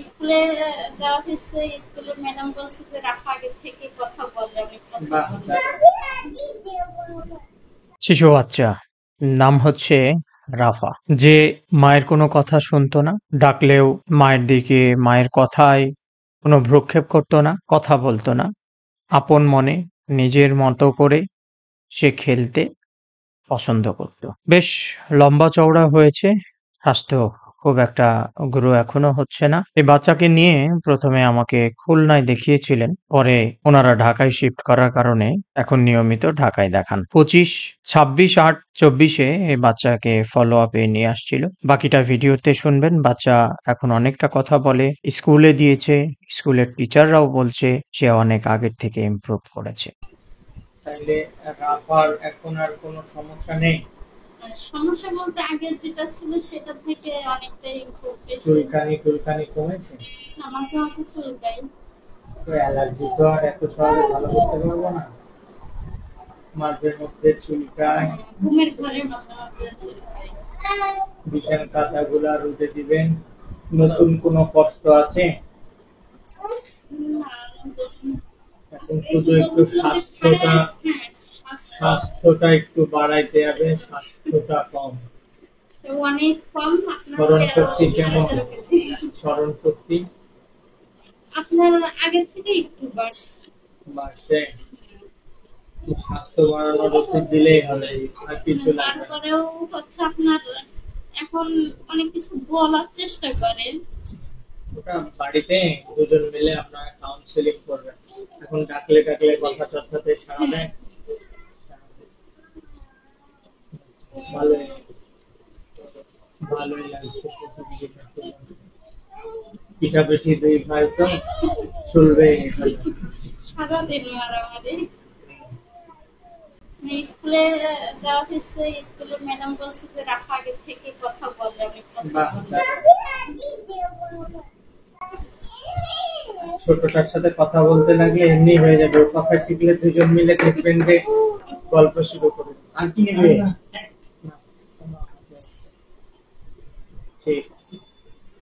স্কুলে দেওয়া হয়েছে, স্কুলে ম্যাডাম বলছে যে রাফা আগের থেকে কথা বলে, অনেক কথা বলে। শিশু বাচ্চা, নাম হচ্ছে রাফা, যে মায়ের কোনো কথা শুনতো না, ডাকলেও মায়ের দিকে মায়ের কথায় কোনো ভ্রুক্ষেপ করতো না, কথা বলতো না। আপন মনে নিজের মতো করে সে খেলতে পছন্দ করত। বেশ লম্বা চওড়া হয়েছে, স্বাস্থ্য খুব একটা গ্রো এখনো হচ্ছে না। এই বাচ্চাকে নিয়ে প্রথমে আমাকে খুলনায় দেখিয়েছিলেন, পরে ওনারা ঢাকায় শিফট করার কারণে এখন নিয়মিত ঢাকায় দেখান। 25, 26, 8, 24-এ এই বাচ্চাকে ফলো আপে নিয়ে আসছিল। বাকিটা ভিডিওতে শুনবেন। বাচ্চা এখন অনেকটা কথা বলে, স্কুলে দিয়েছে, স্কুলের টিচাররাও বলছে সে অনেক আগের থেকে ইমপ্রুভ করেছে। তাইলে রাফার এখন আর কোনো সমস্যা নেই? সমস্যা বলতে আগে যেটা ছিল সেটা থেকে অনেকটাই ইমপ্রুভ হয়েছে। চুলকানি কমেছে? না, মাঝে মাঝে চুলকাই। তো অ্যালার্জি তো আর এত সহজে ভালো করতে পারবো না, মাঝে মধ্যে চুলকায়। ঘুমের ঘরে মাঝে মাঝে চুলকাই। বিছানা কাঁথাগুলা রোদে দিবেন। নতুন কোনো কষ্ট আছে? না, এখন শুধু একটু স্বাস্থ্যটা একটু বাড়াইতে হবে, স্বাস্থ্যটা কম। অনেক কম। স্মরণ শক্তি কেমন? স্মরণ শক্তি আপনার আগের থেকে একটু বাড়ছে। স্বাস্থ্য বাড়ানোর ওষুধ দিলেই হবে, আর কিছু লাগবে না। তারপরেও হচ্ছে আপনার এখন অনেক কিছু বলার চেষ্টা করে। ওটা বাড়িতে দুজন মিলে আপনারা কাউন্সিলিং করবেন। এখন ডাকলে কথা টথাতে সারা দেয়। ভালোই ভালোই লাগছে। পিঠাপিঠি 2 ভাই তো চলবে এখানে। সারাদিন মারামারি। স্কুলে দেওয়া হয়েছে, স্কুলে ম্যাডাম বলছে যে রাফা আগের থেকে কথা বলে, অনেক কথা বলে। ছোটটার সাথে কথা বলতে লাগলে এমনি হয়ে যাবে। ও কথা শিখলে দুজন মিলে দেখবেন যে গল্প শুরু করবে। আর কি নেবে? ঠিক